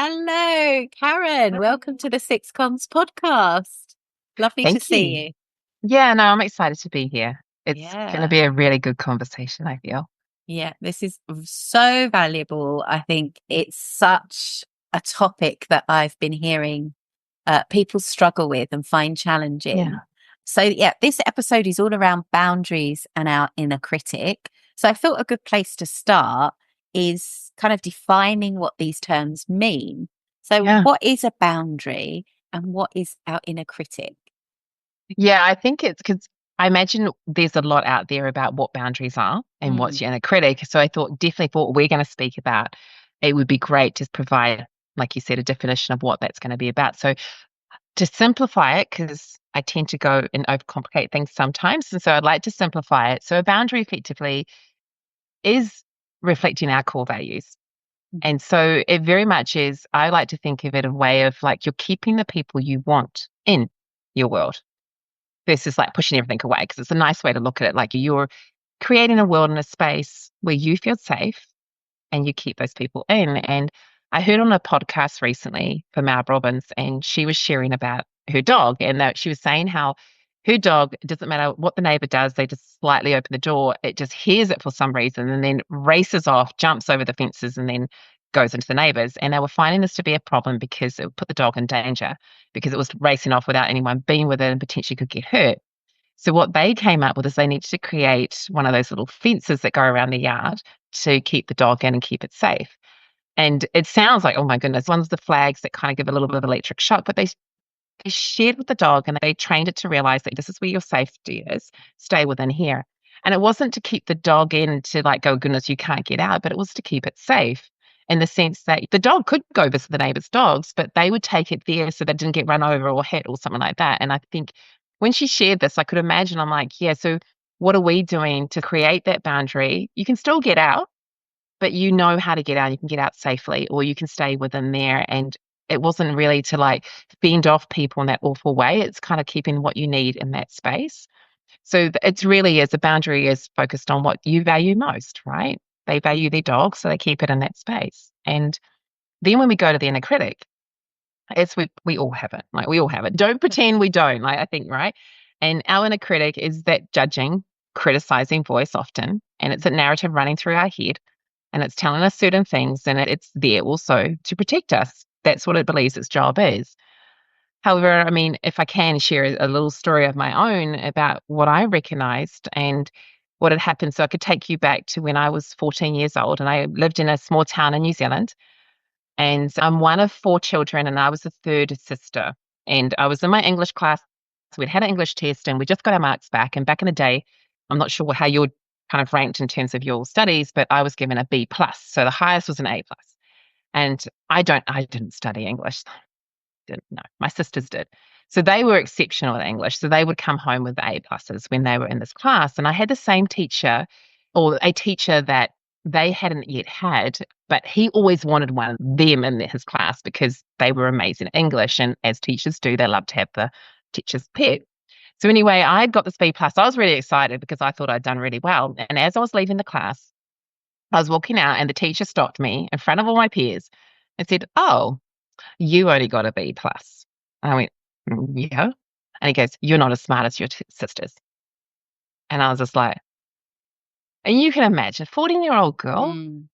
Hello, Caryn. Welcome to the Six Cons podcast. Lovely to Thank see you. you. Yeah, no, I'm excited to be here. It's going to Yeah. be a really good conversation, I feel. Yeah, this is so valuable. I think it's such a topic that I've been hearing people struggle with and find challenging. Yeah. So, yeah, this episode is all around boundaries and our inner critic. So, I thought a good place to start is kind of defining what these terms mean. So, Yeah. what is a boundary and what is our inner critic? Yeah, I think it's because I imagine there's a lot out there about what boundaries are and what's Mm, your inner critic. So I thought definitely for what we're going to speak about, it would be great to provide, like you said, a definition of what that's going to be about. So to simplify it, because I tend to go and overcomplicate things sometimes. And so I'd like to simplify it. So a boundary effectively is reflecting our core values. And so it very much is, I like to think of it a way of like you're keeping the people you want in your world versus like pushing everything away. Because it's a nice way to look at it. Like you're creating a world and a space where you feel safe and you keep those people in. And I heard on a podcast recently from Mel Robbins, and she was sharing about her dog, and that she was saying how her dog, it doesn't matter what the neighbor does, they just slightly open the door, it just hears it for some reason and then races off, jumps over the fences, and then goes into the neighbors. And they were finding this to be a problem because it would put the dog in danger because it was racing off without anyone being with it and potentially could get hurt. So what they came up with is they needed to create one of those little fences that go around the yard to keep the dog in and keep it safe. And it sounds like, oh my goodness, one's the flags that kind of give a little bit of electric shock, but they shared with the dog and they trained it to realize that this is where your safety is, stay within here. And it wasn't to keep the dog in to like go, goodness, you can't get out, but it was to keep it safe in the sense that the dog could go visit the neighbor's dogs, but they would take it there so that it didn't get run over or hit or something like that. And I think when she shared this, I could imagine, I'm like, yeah, so what are we doing to create that boundary? You can still get out, but you know how to get out. You can get out safely, or you can stay within there. And it wasn't really to like fend off people in that awful way. It's kind of keeping what you need in that space. So it's really is a boundary is focused on what you value most, right? They value their dog, so they keep it in that space. And then when we go to the inner critic, it's we all have it. Like we all have it. Don't pretend we don't. Like I think, right? And our inner critic is that judging, criticizing voice often, and it's a narrative running through our head and it's telling us certain things and it's there also to protect us. That's what it believes its job is. However, I mean, if I can share a little story of my own about what I recognized and what had happened. So I could take you back to when I was 14 years old and I lived in a small town in New Zealand. And I'm one of four children and I was the third sister. And I was in my English class. So we'd had an English test and we just got our marks back. And back in the day, I'm not sure how you're kind of ranked in terms of your studies, but I was given a B plus. So the highest was an A plus. And I didn't study English. Didn't know. My sisters did. So they were exceptional at English. So they would come home with the A pluses when they were in this class. And I had the same teacher or a teacher that they hadn't yet had, but he always wanted one of them in his class because they were amazing at English. And as teachers do, they love to have the teacher's pet. So anyway, I got this B plus. I was really excited because I thought I'd done really well. And as I was leaving the class, I was walking out and the teacher stopped me in front of all my peers and said, "Oh, you only got a B plus." And I went, Yeah. And he goes, "You're not as smart as your sisters." And I was just like, and you can imagine, 14-year-old girl, mm,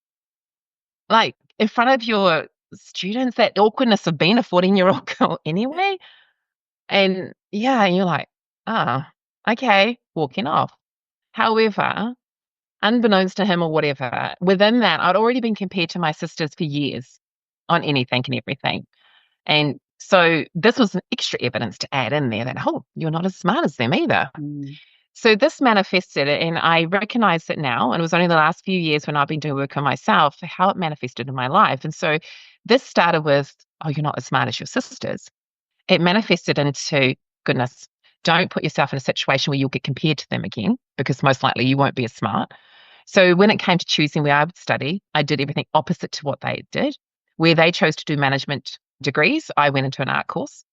like in front of your students, that awkwardness of being a 14-year-old girl anyway. And yeah, and you're like, ah, okay, walking off. However, unbeknownst to him or whatever, within that, I'd already been compared to my sisters for years on anything and everything. And so this was an extra evidence to add in there that, oh, you're not as smart as them either. mm, So this manifested, and I recognize it now. And it was only the last few years when I've been doing work on myself, how it manifested in my life. And so this started with, oh, you're not as smart as your sisters. It manifested into, goodness, don't put yourself in a situation where you'll get compared to them again, because most likely you won't be as smart. So when it came to choosing where I would study, I did everything opposite to what they did. Where they chose to do management degrees, I went into an art course.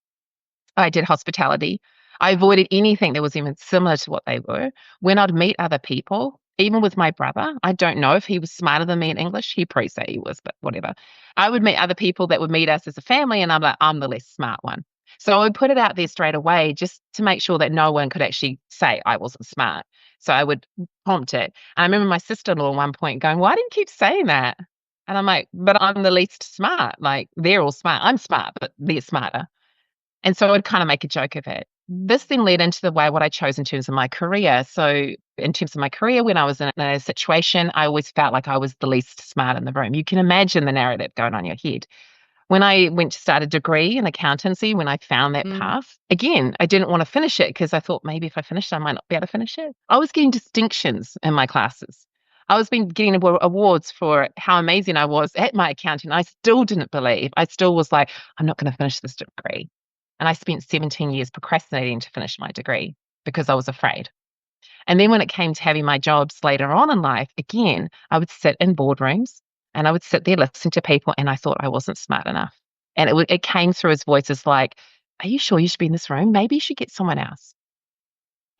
I did hospitality. I avoided anything that was even similar to what they were. When I'd meet other people, even with my brother, I don't know if he was smarter than me in English. He'd probably say he was, but whatever. I would meet other people that would meet us as a family, and I'm like, I'm the less smart one. So I would put it out there straight away just to make sure that no one could actually say I wasn't smart. So I would prompt it. And I remember my sister-in-law at one point going, "Why do you keep saying that?" And I'm like, "But I'm the least smart. Like, they're all smart. I'm smart, but they're smarter." And so I'd kind of make a joke of it. This then led into the way what I chose in terms of my career. So in terms of my career, when I was in a situation, I always felt like I was the least smart in the room. You can imagine the narrative going on in your head. When I went to start a degree in accountancy, when I found that Mm. path, again, I didn't want to finish it because I thought maybe if I finished it, I might not be able to finish it. I was getting distinctions in my classes. I was been getting awards for how amazing I was at my accounting. I still didn't believe. I still was like, I'm not going to finish this degree. And I spent 17 years procrastinating to finish my degree because I was afraid. And then when it came to having my jobs later on in life, again, I would sit in boardrooms and I would sit there listening to people and I thought I wasn't smart enough. And it came through as voices like, are you sure you should be in this room? Maybe you should get someone else.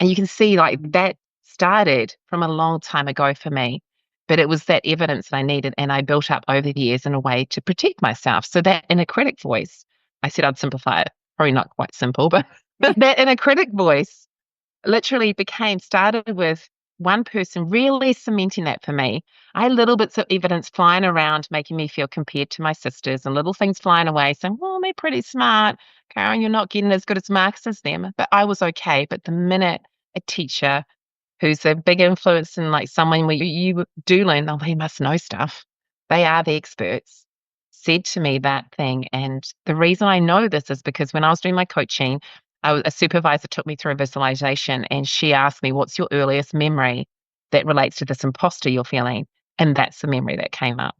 And you can see like that started from a long time ago for me, but it was that evidence that I needed and I built up over the years in a way to protect myself. So that in a critic voice, I said I'd simplify it. Probably not quite simple, but that in a critic voice literally started with one person really cementing that for me. I had little bits of evidence flying around, making me feel compared to my sisters and little things flying away saying, well, they're pretty smart. Caryn, you're not getting as good as marks as them. But I was okay. But the minute a teacher who's a big influence and like someone where you do learn, oh, they must know stuff. They are the experts. Said to me that thing. And the reason I know this is because when I was doing my coaching, a supervisor took me through a visualization and she asked me, what's your earliest memory that relates to this imposter you're feeling? And that's the memory that came up.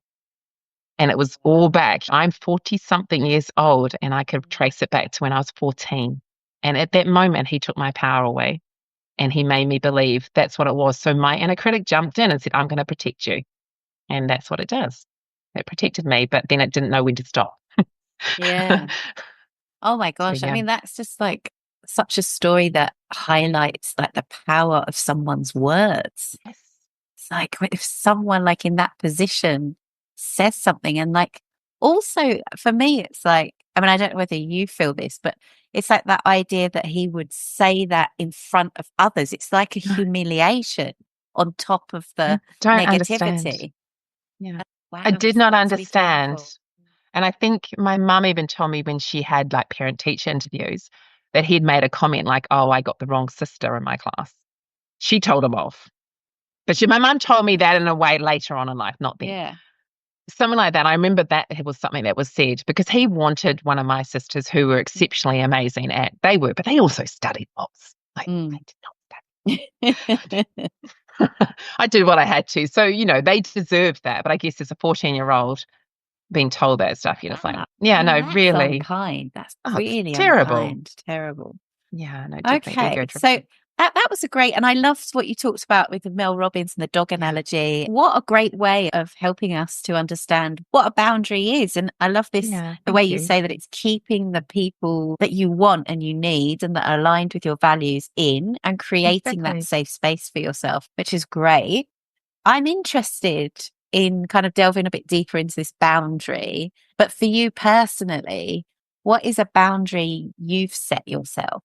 And it was all back. I'm 40 something years old and I could trace it back to when I was 14. And at that moment, he took my power away and he made me believe that's what it was. So my inner critic jumped in and said, I'm going to protect you. And that's what it does. It protected me, but then it didn't know when to stop. Yeah. Oh my So, gosh. I yeah. mean, that's just like such a story that highlights like the power of someone's words. Yes. It's like if someone like in that position says something and like also for me, it's like, I mean, I don't know whether you feel this, but it's like that idea that he would say that in front of others. It's like a No, humiliation on top of I the don't understand. negativity. Yeah. I Wow, did not that's to be understand. painful. And I think my mum even told me when she had like parent teacher interviews that he'd made a comment like, oh, I got the wrong sister in my class. She told him off. But my mum told me that in a way later on in life, not then. Yeah. Something like that. I remember that it was something that was said because he wanted one of my sisters who were exceptionally amazing they were, but they also studied lots. Like, I Mm. did not study. I did what I had to. So, they deserved that. But I guess as a 14-year-old being told that stuff, you're just like, Wow. I yeah, mean, no, that's really. unkind. That's Oh, it's really terrible. unkind. Terrible. Yeah, no, definitely do Okay. go So tripping. that was a great, and I loved what you talked about with the Mel Robbins and the dog Yeah, analogy. What a great way of helping us to understand what a boundary is. And I love this, yeah, the way thank you you. say that it's keeping the people that you want and you need and that are aligned with your values in and creating that Exactly. safe space for yourself, which is great. I'm interested in kind of delving a bit deeper into this boundary. But for you personally, what is a boundary you've set yourself?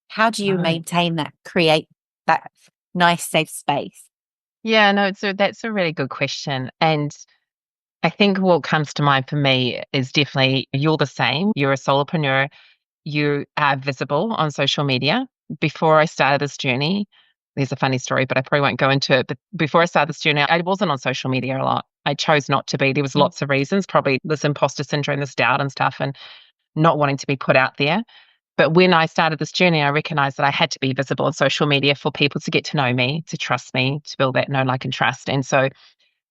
How do you Oh. maintain that, create that nice, safe space? Yeah, no, that's a really good question. And I think what comes to mind for me is definitely you're the same. You're a solopreneur. You are visible on social media. Before I started this journey, there's a funny story, but I probably won't go into it. But before I started this journey, I wasn't on social media a lot. I chose not to be. There was Mm. lots of reasons, probably this imposter syndrome, this doubt and stuff, and not wanting to be put out there. But when I started this journey, I recognized that I had to be visible on social media for people to get to know me, to trust me, to build that know, like, and trust. And so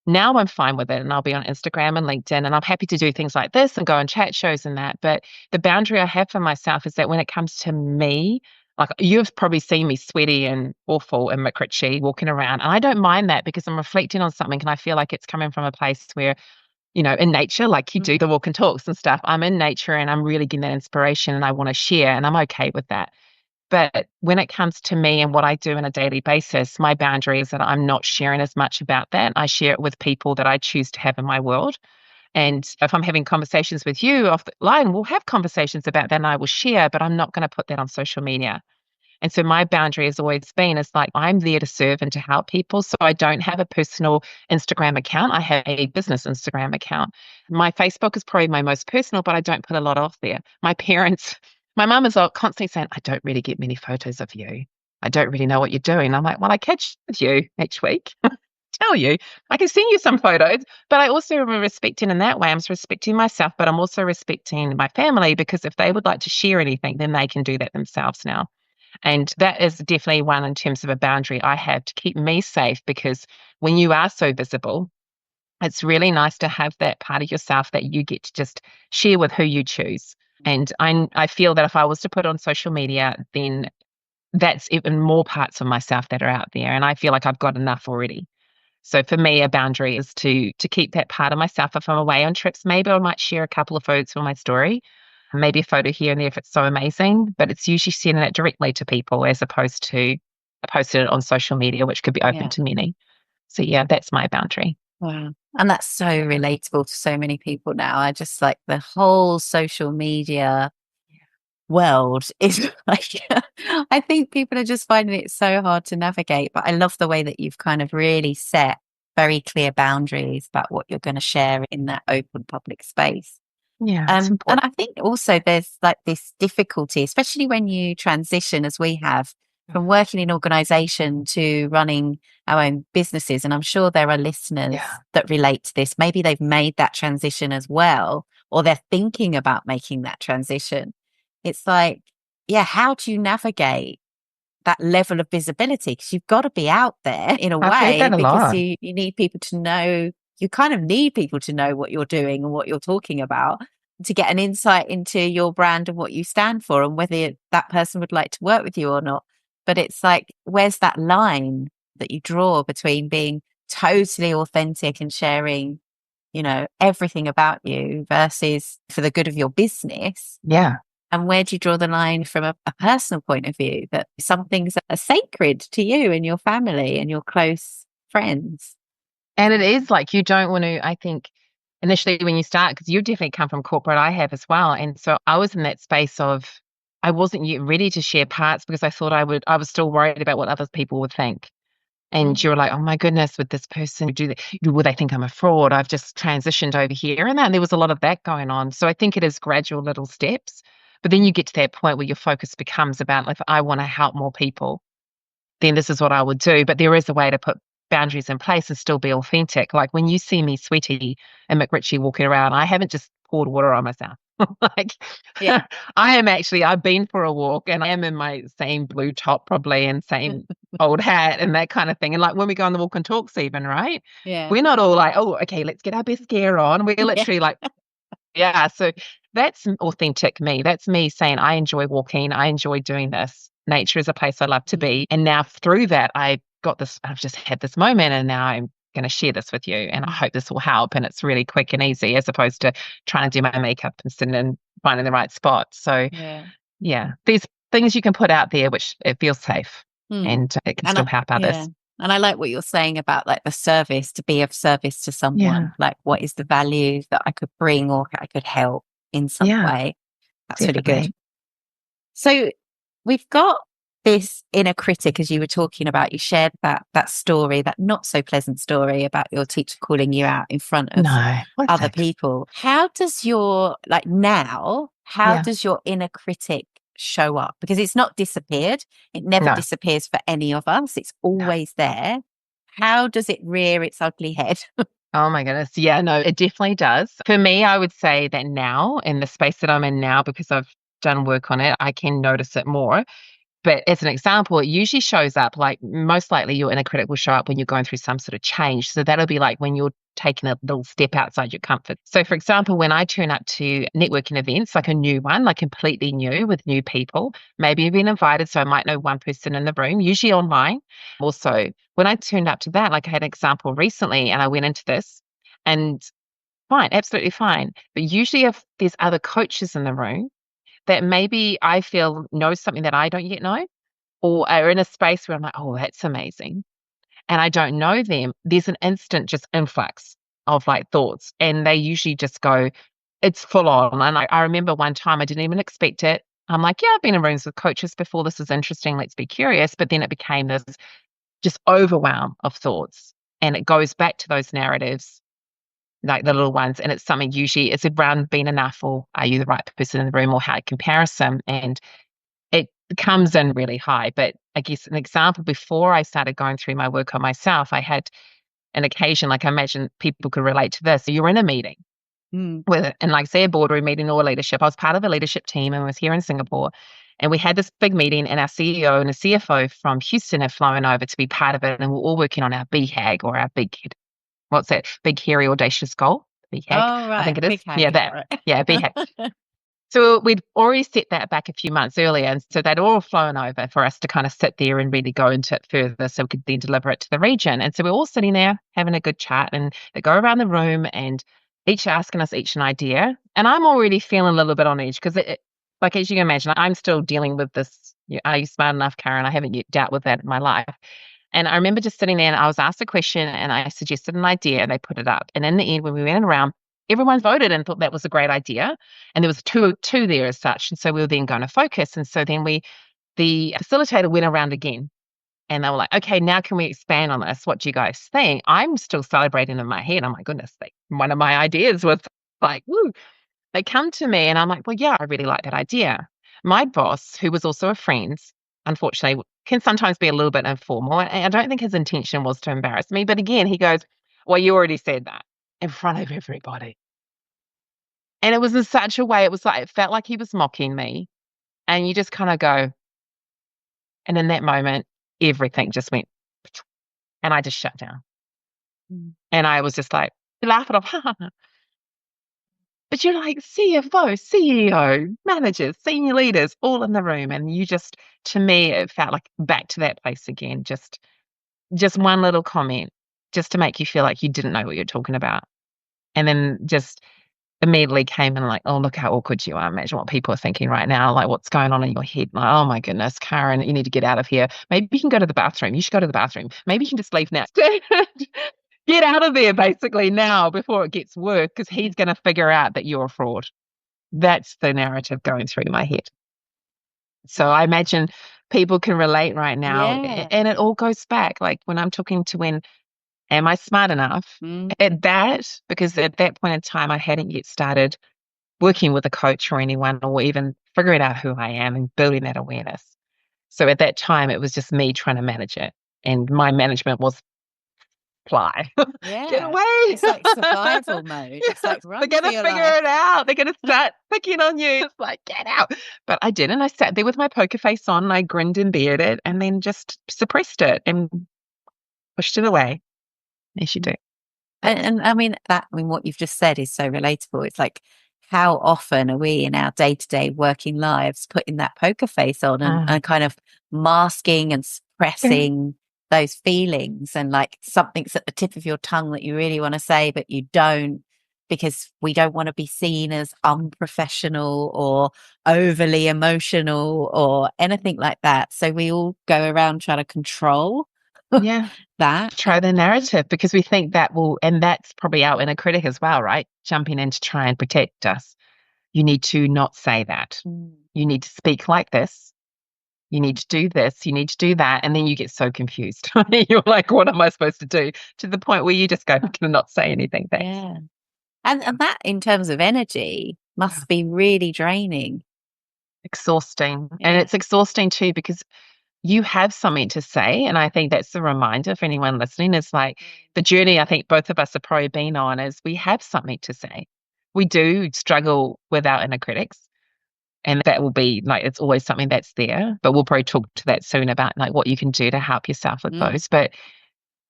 now I'm fine with it. And I'll be on Instagram and LinkedIn, and I'm happy to do things like this and go on chat shows and that. But the boundary I have for myself is that when it comes to me, like you've probably seen me sweaty and awful and McRitchie walking around. And I don't mind that because I'm reflecting on something and I feel like it's coming from a place where in nature, like you do Mm. the walk and talks and stuff. I'm in nature and I'm really getting that inspiration and I want to share and I'm okay with that. But when it comes to me and what I do on a daily basis, my boundary is that I'm not sharing as much about that. I share it with people that I choose to have in my world. And if I'm having conversations with you off the line, we'll have conversations about that and I will share, but I'm not going to put that on social media. And so my boundary has always been is like I'm there to serve and to help people. So I don't have a personal Instagram account. I have a business Instagram account. My Facebook is probably my most personal, but I don't put a lot off there. My parents, my mum is constantly saying, I don't really get many photos of you. I don't really know what you're doing. I'm like, well, I catch with you each week. Tell you, I can send you some photos, but I also am respecting in that way. I'm respecting myself, but I'm also respecting my family because if they would like to share anything, then they can do that themselves now. And that is definitely one in terms of a boundary I have to keep me safe because when you are so visible, it's really nice to have that part of yourself that you get to just share with who you choose. And I feel that if I was to put on social media, then that's even more parts of myself that are out there. And I feel like I've got enough already. So for me, a boundary is to keep that part of myself. If I'm away on trips, maybe I might share a couple of photos for my story, maybe a photo here and there if it's so amazing, but it's usually sending it directly to people as opposed to posting it on social media, which could be open Yeah. to many. So yeah, that's my boundary. Wow. And that's so relatable to so many people now. I just like the whole social media world is like, I think people are just finding it so hard to navigate. But I love the way that you've kind of really set very clear boundaries about what you're going to share in that open public space. Yeah, it's And important. I think also there's like this difficulty, especially when you transition, as we have, from working in organization to running our own businesses. And I'm sure there are listeners Yeah. that relate to this. Maybe they've made that transition as well, or they're thinking about making that transition. It's like, yeah, how do you navigate that level of visibility? Because you've got to be out there in a I've heard way that a because lot. you need people to know, you kind of need people to know what you're doing and what you're talking about to get an insight into your brand and what you stand for and whether that person would like to work with you or not. But it's like, where's that line that you draw between being totally authentic and sharing, everything about you versus for the good of your business? Yeah. And where do you draw the line from a personal point of view that some things are sacred to you and your family and your close friends? And it is like you don't want to, I think, initially when you start, because you've definitely come from corporate, I have as well. And so I was in that space of I wasn't yet ready to share parts because I thought I was still worried about what other people would think. And Mm. you're like, oh my goodness, would this person do that? Will they think I'm a fraud? I've just transitioned over here and that. And there was a lot of that going on. So I think it is gradual little steps. But then you get to that point where your focus becomes about if I want to help more people, then this is what I would do. But there is a way to put boundaries in place and still be authentic. Like when you see me, Sweetie and McRitchie walking around, I haven't just poured water on myself. Like Yeah. I've been for a walk and I am in my same blue top probably and same old hat and that kind of thing. And like when we go on the walk and talks even, right? Yeah. We're not all like, oh, okay, let's get our best gear on. We're Yeah. literally like, yeah, so that's authentic me. That's me saying, I enjoy walking. I enjoy doing this. Nature is a place I love to Mm. be. And now through that, I've just had this moment and now I'm going to share this with you. And I Mm. hope this will help. And it's really quick and easy as opposed to trying to do my makeup and sitting and finding the right spot. So, Yeah. yeah, there's things you can put out there which it feels safe Mm. and it can And still help yeah. others. And I like what you're saying about like the service, to be of service to Yeah, someone. Like, what is the value that I could bring or I could help in some yeah, way? That's really good. definitely. So we've got this inner critic, as you were talking about. You shared that story, that not so pleasant story about your teacher calling you out in front of No, what's other that? people. How does how Yeah, does your inner critic show up? Because it's not disappeared. It never no, disappears for any of us. It's no. always there. How does it rear its ugly head? Oh my goodness. Yeah, no, it definitely does. For me, I would say that now, in the space that I'm in now, because I've done work on it, I can notice it more. But as an example, it usually shows up like most likely your inner critic will show up when you're going through some sort of change. So that'll be like when you're taking a little step outside your comfort. So, for example, when I turn up to networking events, like a new one, like completely new with new people, maybe you've been invited. So I might know one person in the room, usually online. Also, when I turned up to that, like I had an example recently and I went into this and fine, absolutely fine. But usually, if there's other coaches in the room, that maybe I feel knows something that I don't yet know, or are in a space where I'm like, oh, that's amazing, and I don't know them, there's an instant just influx of like thoughts. And they usually just go, it's full on. And I remember one time I didn't even expect it. I'm like, yeah, I've been in rooms with coaches before. This is interesting. Let's be curious. But then it became this just overwhelm of thoughts. And it goes back to those narratives, like the little ones. And it's something usually, it's around being enough, or are you the right person in the room, or how comparison. And it comes in really high. But I guess an example, before I started going through my work on myself, I had an occasion, like I imagine people could relate to this. So you're in a meeting Mm. with, and like say a boardroom meeting or leadership. I was part of a leadership team and was here in Singapore. And we had this big meeting, and our CEO and a CFO from Houston have flown over to be part of it. And we're all working on our BHAG, or our what's that? Big, hairy, audacious goal. BHAG, Oh, I think right. it is. Big hag. Yeah, Yeah, that. right. Yeah, BHAG. So we'd already set that back a few months earlier. And so they'd all flown over for us to kind of sit there and really go into it further so we could then deliver it to the region. And so we're all sitting there having a good chat, and they go around the room and each asking us each an idea. And I'm already feeling a little bit on edge because like, as you can imagine, I'm still dealing with this. Are you smart enough, Caryn? I haven't yet dealt with that in my life. And I remember just sitting there, and I was asked a question and I suggested an idea, and they put it up. And in the end, when we went around, everyone voted and thought that was a great idea. And there was two there as such. And so we were then going to focus. And so then the facilitator went around again, and they were like, okay, now can we expand on this? What do you guys think? I'm still celebrating in my head. Oh my goodness, one of my ideas was like, woo. They come to me and I'm like, well, yeah, I really like that idea. My boss, who was also a friend, unfortunately, can sometimes be a little bit informal. And I don't think his intention was to embarrass me. But again, he goes, well, you already said that in front of everybody. And it was in such a way, it was like, it felt like he was mocking me. And you just kind of go, and in that moment, everything just went, and I just shut down. Mm. And I was just like, laugh it off. But you're like CFO, CEO, managers, senior leaders, all in the room. And you just, to me, it felt like back to that place again. Just one little comment, just to make you feel like you didn't know what you're talking about. And then just immediately came and like, oh, look how awkward you are. Imagine what people are thinking right now. Like, what's going on in your head? Like, oh my goodness, Caryn, you need to get out of here. Maybe you can go to the bathroom. You should go to the bathroom. Maybe you can just leave now. Get out of there basically now before it gets worse, because he's going to figure out that you're a fraud. That's the narrative going through my head. So I imagine people can relate right now. Yeah. And it all goes back. Like when I'm talking to when, am I smart enough Mm. at that? Because at that point in time, I hadn't yet started working with a coach or anyone, or even figuring out who I am and building that awareness. So at that time, it was just me trying to manage it. And my management was fly. Get Yeah. away. It's like survival mode. It's Yes, like they're run for gonna your figure life. it out. They're gonna start picking on you. It's like, get out. But I didn't. I sat there with my poker face on, and I grinned and bared it, and then just suppressed it and pushed it away. As you do. And I mean, what you've just said is so relatable. It's like, how often are we in our day to day working lives putting that poker face on Ah, and kind of masking and yeah. suppressing those feelings, and like something's at the tip of your tongue that you really want to say, but you don't, because we don't want to be seen as unprofessional or overly emotional or anything like that. So we all go around trying to control Yeah. that. Try the narrative, because we think that will, and that's probably our inner critic as well, right? Jumping in to try and protect us. You need to not say that. Mm. You need to speak like this. You need to do this, you need to do that. And then you get so confused. You're like, what am I supposed to do? To the point where you just go, I'm going to not say anything. Thanks. Yeah. And that in terms of energy Yeah. must be really draining. Exhausting. And Yeah. it's exhausting too, because you have something to say. And I think that's the reminder for anyone listening, is like the journey I think both of us have probably been on, is we have something to say. We do struggle with our inner critics. And that will be like, it's always something that's there. But we'll probably talk to that soon about like what you can do to help yourself with Mm. those. But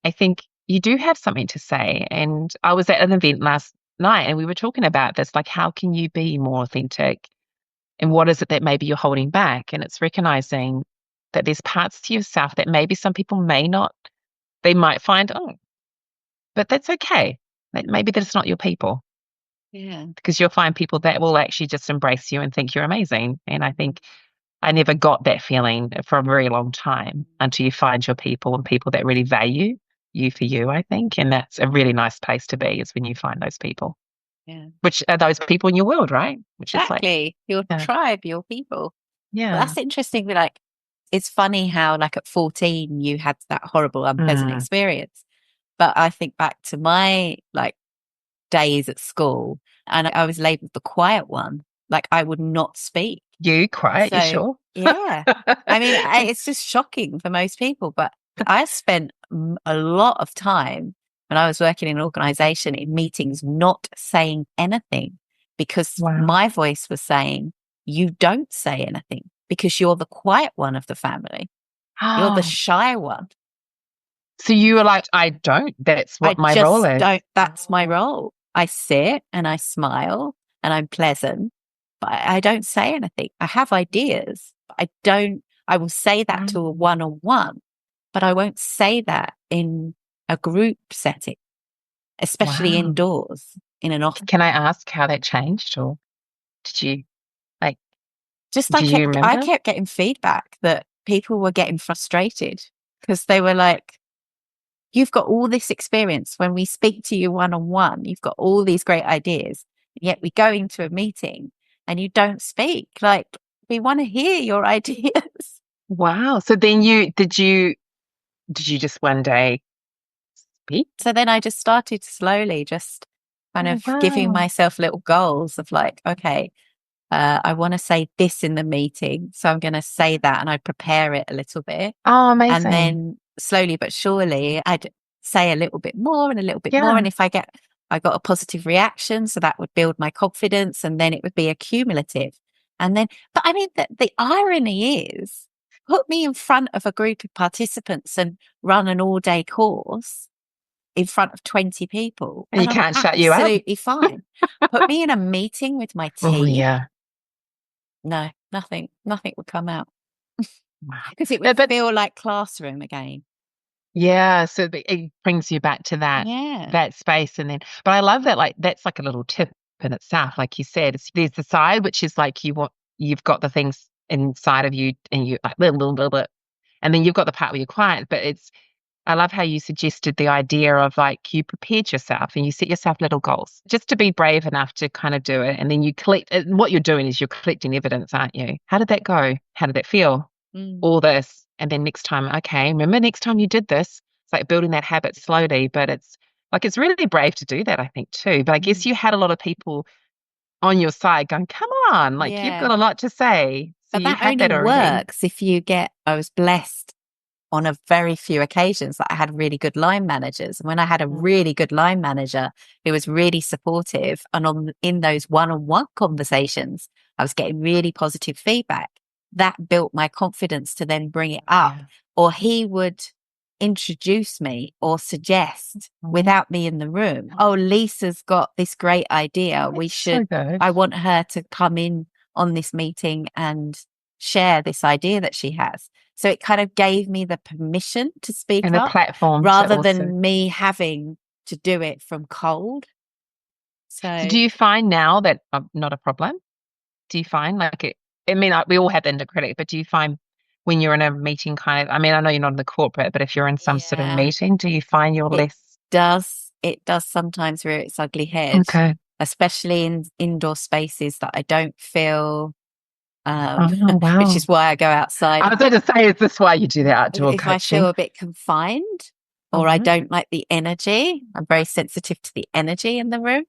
I think you do have something to say. And I was at an event last night and we were talking about this, like, how can you be more authentic? And what is it that maybe you're holding back? And it's recognizing that there's parts to yourself that maybe some people may not, they might find, oh, but that's okay. That maybe that's not your people. Yeah. because you'll find people that will actually just embrace you and think you're amazing. And I think I never got that feeling for a very long time until you find your people and people that really value you for you, I think. And that's a really nice place to be is when you find those people, Yeah. which are those people in your world, right? Which is like, Exactly. Your yeah, tribe, your people. But yeah. that's interesting. Like, it's funny how, like, at 14, you had that horrible, unpleasant Mm. experience. But I think back to my, like, days at school, and I was labeled the quiet one. Like, I would not speak. You quiet, you So, sure? yeah. I mean, it's just shocking for most people, but I spent a lot of time when I was working in an organization in meetings not saying anything because Wow. my voice was saying, you don't say anything because you're the quiet one of the family. You're the shy one. So you were like, I don't. That's I what my role just is. don't, that's my role. I sit and I smile and I'm pleasant, but I don't say anything. I have ideas. But I don't, I will say that to a Mm. one on one, but I won't say that in a group setting, especially Wow. indoors in an office. Can I ask how that changed, or did you like? Just Do you I remember? kept getting feedback that people were getting frustrated because they were like, you've got all this experience. When we speak to you one on one, you've got all these great ideas. Yet we go into a meeting and you don't speak. Like, we want to hear your ideas. Wow. So then did you just one day speak? So then I just started slowly, just kind Oh of giving wow. myself little goals of like, okay, I want to say this in the meeting. So I'm going to say that, and I prepare it a little bit. Oh, And amazing. then slowly but surely, I'd say a little bit more and a little bit more. And Yeah. if I got a positive reaction, so that would build my confidence, and then it would be accumulative. And then, but I mean, the irony is, put me in front of a group of participants and run an all-day course in front of 20 people, And you and I'm can't shut you up. absolutely fine. Put me in a meeting with my Oh team. yeah. No, nothing would come out Wow. because it would But feel like classroom again. yeah, so it brings you back to that Yeah. that space, and then but I love that, like that's like a little tip in itself. Like you said, there's the side which is like you've got the things inside of you and you like little bit, and then you've got the part where you're quiet. But it's I love how you suggested the idea of like you prepared yourself and you set yourself little goals just to be brave enough to kind of do it, and then you collect. What you're doing is you're collecting evidence, aren't you? How did that go? How did that feel? Mm. All this. And then next time, okay, remember next time you did this? It's like building that habit slowly, but it's like it's really brave to do that, I think, too. But I guess Mm. you had a lot of people on your side going, come on, like you've Yeah. got a lot to say. So But you that had only that already. works if you get, I was blessed on a very few occasions that I had really good line managers. And when I had a Mm. really good line manager who was really supportive, and in those one-on-one conversations, I was getting really positive feedback. That built my confidence to then bring it up. Yeah. Or he would introduce me or suggest Mm. without me in the room, oh, Lisa's got this great idea. That's so good. I want her to come in on this meeting and share this idea that she has. So it kind of gave me the permission to speak And a up platform to rather also. than me having to do it from cold. So So do you find now that not a problem? Do you find like it? I mean, like, we all have the inner critic, but do you find when you're in a meeting kind of, I mean, I know you're not in the corporate, but if you're in some sort of yeah, meeting, do you find you're it less? it does sometimes rear its ugly head, Okay. especially in indoor spaces that I don't feel, Oh, which wow. is why I go outside. I was going to say, is this why you do the outdoor If I feel coaching? a bit confined or I Hmm. don't like the energy, I'm very sensitive to the energy in the room.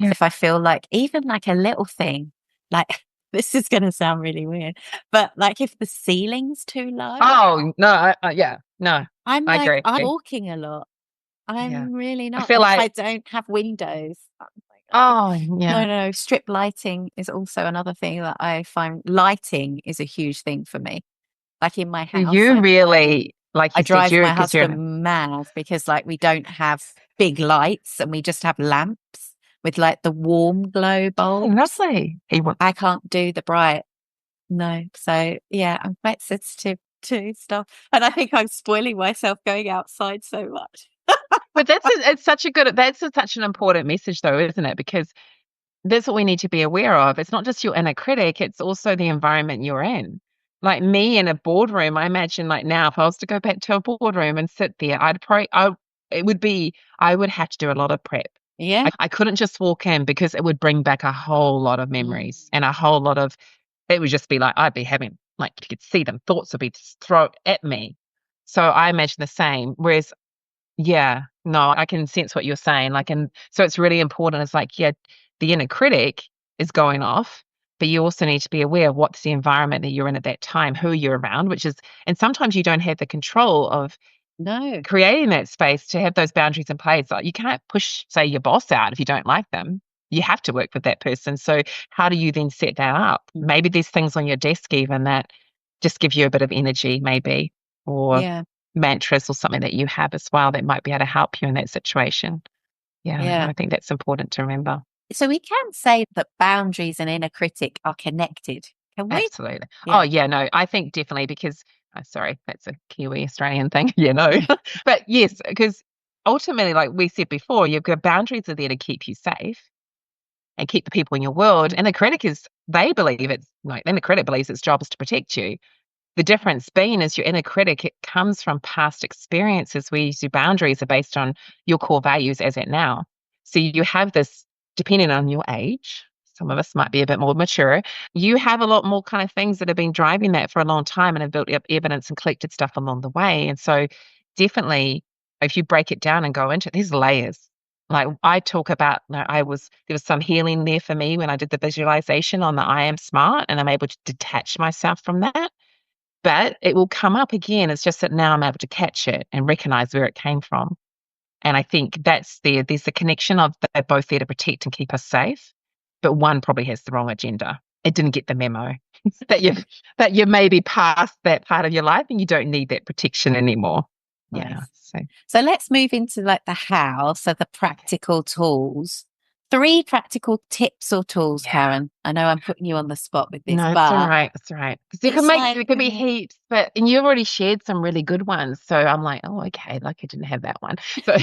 So Yeah. if I feel like even like a little thing, like this is going to sound really weird, but like if the ceiling's too low, Oh, no. Yeah. No, I'm I like, agree. I'm talking a lot. Yeah. I'm really I not. feel And if like, I don't have windows, I'm like, oh, oh, no, yeah. no. Strip lighting is also another thing that I find. Lighting is a huge thing for me. Like in my So house, you really, like I you said, drive my because you're in a, husband mad because like we don't have big lights and we just have lamps with like the warm glow oh, bulbs. lovely. He wants, I can't do the bright. No. So yeah, I'm quite sensitive to stuff. And I think I'm spoiling myself going outside so much. but it's such a good, such an important message though, isn't it? Because that's what we need to be aware of. It's not just your inner critic, it's also the environment you're in. Like me in a boardroom, I imagine like now, if I was to go back to a boardroom and sit there, it would be, I would have to do a lot of prep. Yeah. I couldn't just walk in because it would bring back a whole lot of memories Mm. and a whole lot of, it would just be like, I'd be having, like, you could see them, thoughts would be thrown at me. So I imagine the same. Whereas yeah, no, I can sense what you're saying. Like, and so it's really important. It's like, yeah, the inner critic is going off, but you also need to be aware of what's the environment that you're in at that time, who you're around, which is, and sometimes you don't have the control of No. creating that space to have those boundaries in place. Like, you can't push, say, your boss out if you don't like them. You have to work with that person. So, how do you then set that up? Mm. Maybe there's things on your desk even that just give you a bit of energy, maybe, or Yeah. mantras or something that you have as well that might be able to help you in that situation. Yeah, Yeah. I think that's important to remember. So we can say that boundaries and inner critic are connected. Can we? Absolutely. Oh, Yeah. yeah, no, I think definitely because, sorry, that's a Kiwi Australian thing. Yeah, no. But yes, because ultimately, like we said before, your boundaries are there to keep you safe and keep the people in your world. And the critic is, they believe it's like, then the critic believes its job is to protect you. The difference being is your inner critic, it comes from past experiences where your boundaries are based on your core values as at now. So you have this, depending on your age, some of us might be a bit more mature. You have a lot more kind of things that have been driving that for a long time and have built up evidence and collected stuff along the way. And so definitely, if you break it down and go into it, there's layers. Like I talk about, there was some healing there for me when I did the visualization on the I am smart, and I'm able to detach myself from that, but it will come up again. It's just that now I'm able to catch it and recognize where it came from. And I think that's there's a connection of they're both there to protect and keep us safe, but one probably has the wrong agenda. It didn't get the memo that you maybe past that part of your life and you don't need that protection anymore. Yeah. Nice. So So let's move into like the how, so the practical tools. Three practical tips or tools, yeah. Karen. I know I'm putting you on the spot with this, No, it's all but right. It's all right. Because it's like, there could be heaps, but and you've already shared some really good ones. So I'm like, oh, okay, like I didn't have that one. So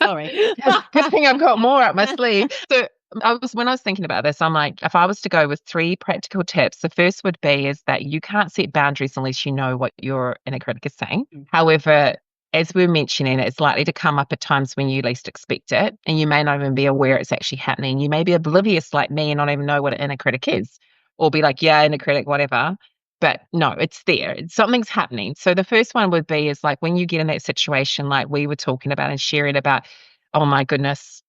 sorry. good thing I've got more up my sleeve. So when I was thinking about this, I'm like, if I was to go with three practical tips, the first would be is that you can't set boundaries unless you know what your inner critic is saying. Mm. However, as we're mentioning, it's likely to come up at times when you least expect it, and you may not even be aware it's actually happening. You may be oblivious like me and not even know what an inner critic is, or be like, yeah, inner critic, whatever. But no, it's there. Something's happening. So the first one would be is like when you get in that situation, like we were talking about and sharing about, oh my goodness,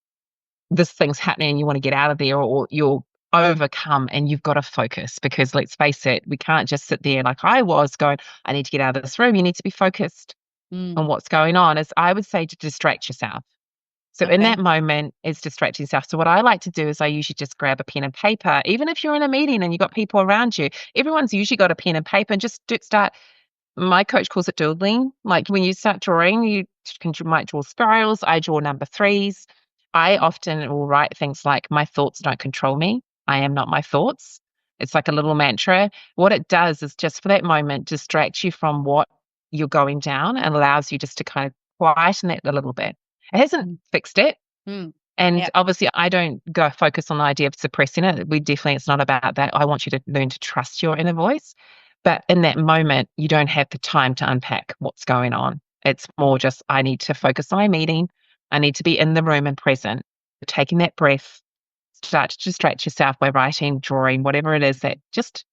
this thing's happening and you want to get out of there, or you're overcome and you've got to focus because let's face it, we can't just sit there like I was going, I need to get out of this room. You need to be focused on Mm, what's going on. Is I would say to distract yourself. So in okay. that moment, it's distracting yourself. So what I like to do is I usually just grab a pen and paper, even if you're in a meeting and you've got people around you. Everyone's usually got a pen and paper, and just start. My coach calls it doodling. Like when you start drawing, might draw spirals. I draw number threes. I often will write things like, "My thoughts don't control me. I am not my thoughts." It's like a little mantra. What it does is just for that moment, distract you from what you're going down and allows you just to kind of quieten it a little bit. It hasn't Mm, fixed it. mm, And yeah. obviously, I don't go focus on the idea of suppressing it. It's not about that. I want you to learn to trust your inner voice. But in that moment, you don't have the time to unpack what's going on. It's more just, I need to focus on my meeting. I need to be in the room and present. Taking that breath, start to distract yourself by writing, drawing, whatever it is that just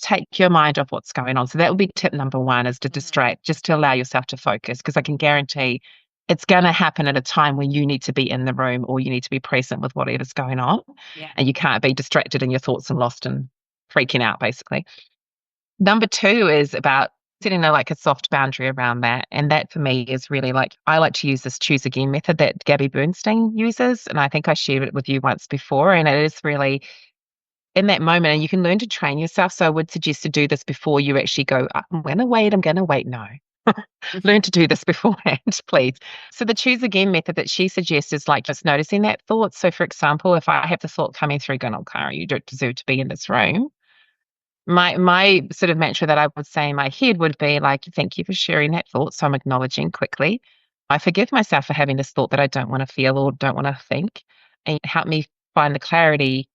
take your mind off what's going on. So that would be tip number one is to Mhm. distract, just to allow yourself to focus. Because I can guarantee it's going to happen at a time when you need to be in the room or you need to be present with whatever's going on. Yeah. And you can't be distracted in your thoughts and lost and freaking out, basically. Number two is about setting like a soft boundary around that. And that for me is really like, I like to use this choose again method that Gabby Bernstein uses. And I think I shared it with you once before. And it is really in that moment, and you can learn to train yourself. So I would suggest to do this before you actually go, I'm going to wait. I'm going to wait. No, learn to do this beforehand, please. So the choose again method that she suggests is like just noticing that thought. So for example, if I have the thought coming through going, oh, Cara, you don't deserve to be in this room. My sort of mantra that I would say in my head would be like, thank you for sharing that thought. So I'm acknowledging quickly. I forgive myself for having this thought that I don't want to feel or don't want to think. And help me find the clarity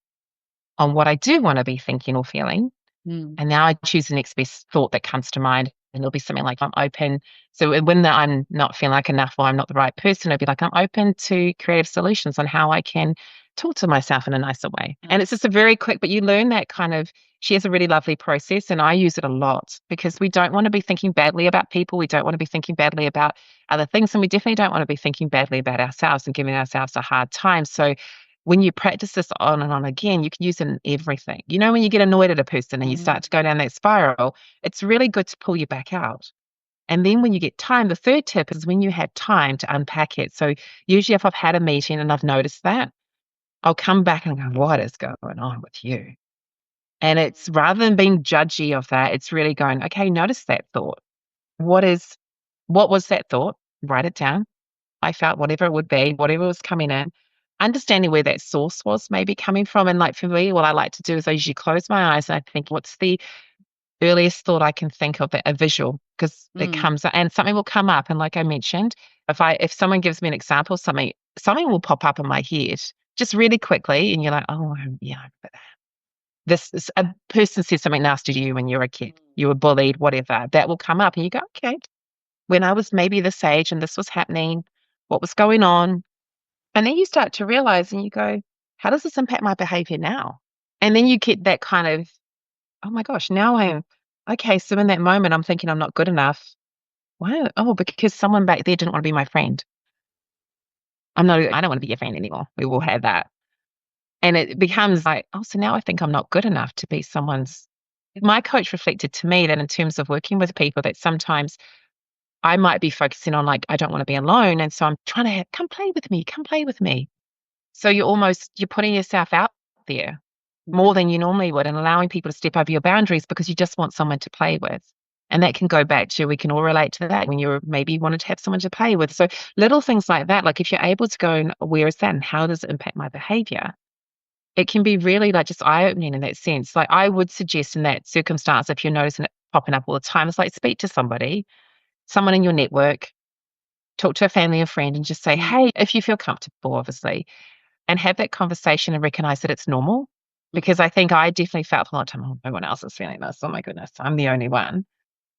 on what I do want to be thinking or feeling. Mm. And now I choose the next best thought that comes to mind. And it'll be something like, I'm open. So when I'm not feeling like enough or I'm not the right person, it'll be like, I'm open to creative solutions on how I can talk to myself in a nicer way. And it's Nice. just a very quick, but you learn that kind of, she has a really lovely process and I use it a lot because we don't want to be thinking badly about people. We don't want to be thinking badly about other things. And we definitely don't want to be thinking badly about ourselves and giving ourselves a hard time. So when you practice this on and on again, you can use it in everything. You know, when you get annoyed at a person and you start to Mm. go down that spiral, it's really good to pull you back out. And then when you get time, the third tip is when you have time to unpack it. So usually if I've had a meeting and I've noticed that, I'll come back and go, what is going on with you? And it's rather than being judgy of that, it's really going, okay, notice that thought. What was that thought? Write it down. I felt whatever it would be, whatever was coming in, understanding where that source was maybe coming from. And like for me, what I like to do is I usually close my eyes and I think, what's the earliest thought I can think of, that a visual, because it Mm. comes and something will come up. And like I mentioned, if someone gives me an example, something will pop up in my head just really quickly, and you're like, oh yeah, but this is, a person said something nasty to you when you were a kid, you were bullied, whatever. That will come up, and you go, okay, when I was maybe this age and this was happening, what was going on? And then you start to realize and you go, how does this impact my behavior now? And then you get that kind of, oh my gosh, now I'm okay. So in that moment, I'm thinking I'm not good enough. Why? Oh, because someone back there didn't want to be my friend. I don't want to be your friend anymore. We will have that. And it becomes like, oh, so now I think I'm not good enough to be someone's. My coach reflected to me that in terms of working with people, that sometimes I might be focusing on like, I don't want to be alone. And so I'm trying to come play with me, come play with me. So you're putting yourself out there more than you normally would and allowing people to step over your boundaries because you just want someone to play with. And that can go back to, we can all relate to that when you're maybe wanted to have someone to play with. So little things like that, like if you're able to go and where is that and how does it impact my behavior? It can be really like just eye-opening in that sense. Like I would suggest in that circumstance, if you're noticing it popping up all the time, it's like speak to somebody, someone in your network, talk to a family or friend and just say, Mm. hey, if you feel comfortable, obviously, and have that conversation and recognize that it's normal. Mm. Because I think I definitely felt a lot of time, oh, no one else is feeling this. Oh my goodness, I'm the only one.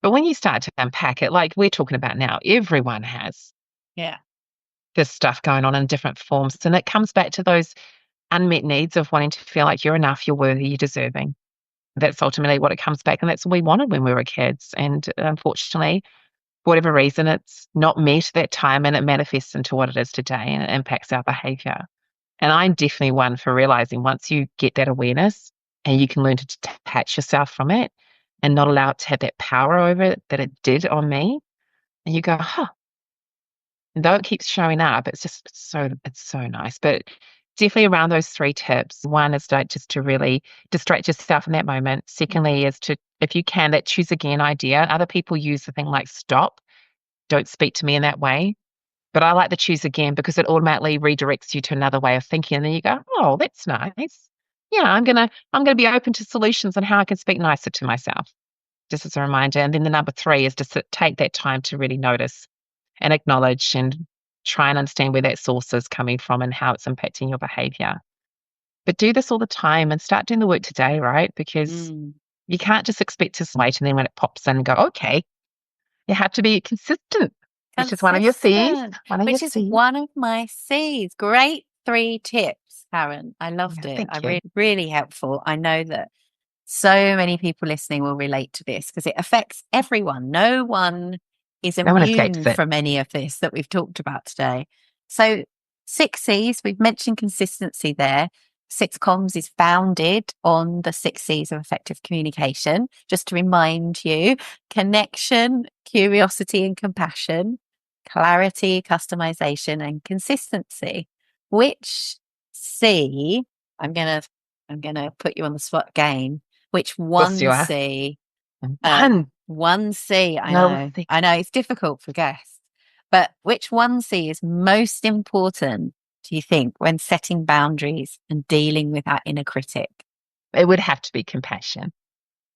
But when you start to unpack it, like we're talking about now, everyone has Yeah. this stuff going on in different forms. And it comes back to those unmet needs of wanting to feel like you're enough, you're worthy, you're deserving. That's ultimately what it comes back. And that's what we wanted when we were kids. And unfortunately, for whatever reason, it's not met that time and it manifests into what it is today and it impacts our behavior. And I'm definitely one for realizing once you get that awareness and you can learn to detach yourself from it and not allow it to have that power over it that it did on me. And you go, huh, and though it keeps showing up, it's so nice. But definitely around those three tips. One is like just to really distract yourself in that moment. Secondly, is to, if you can, that choose again idea. Other people use the thing like stop, don't speak to me in that way. But I like the choose again because it automatically redirects you to another way of thinking. And then you go, oh, that's nice. Yeah, I'm gonna be open to solutions on how I can speak nicer to myself, just as a reminder. And then the number three is to take that time to really notice and acknowledge and try and understand where that source is coming from and how it's impacting your behavior. But do this all the time and start doing the work today, right? Because Mm. you can't just expect to wait and then when it pops in and go, okay, you have to be consistent, which is one of your C's. Consistent, One of your which is C's. one of my C's. Great three tips, Karen. I loved Yeah, it. thank you. Really helpful. I know that so many people listening will relate to this because it affects everyone. No one is No one escapes immune it. from any of this that we've talked about today. So, six C's, we've mentioned consistency there. Six Comms is founded on the six C's of effective communication. Just to remind you, connection, curiosity and compassion, clarity, customization, and consistency. Which C, I'm gonna I'm gonna put you on the spot again. Which Of course you one are. C? One. One C. No, I know it's difficult for guests, but which one C is most important? Do you think when setting boundaries and dealing with that inner critic? it would have to be compassion.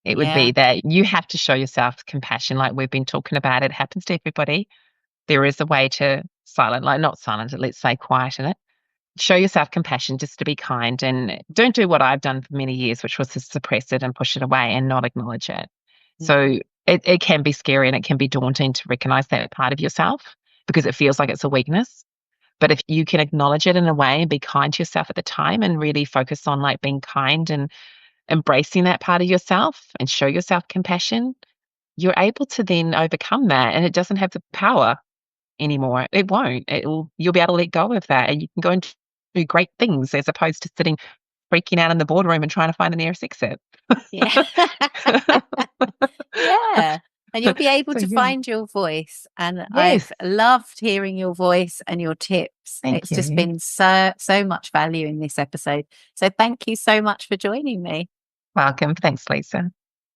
It would Yeah. be that you have to show yourself compassion, like we've been talking about. It happens to everybody. There is a way to silent, like not silence it, let's say quieten it. show yourself compassion, just to be kind, and don't do what I've done for many years, which was to suppress it and push it away and not acknowledge it. So it can be scary and it can be daunting to recognize that part of yourself because it feels like it's a weakness. But if you can acknowledge it in a way and be kind to yourself at the time and really focus on like being kind and embracing that part of yourself and show yourself compassion, you're able to then overcome that and it doesn't have the power anymore. It won't. You'll be able to let go of that and you can go and do great things as opposed to sitting freaking out in the boardroom and trying to find the nearest exit. Yeah. Yeah. And you'll be able So to yeah. find your voice. And I've Yes. loved hearing your voice and your tips. Thank It's just you. been so much value in this episode. So thank you so much for joining me. Welcome. Thanks, Lisa.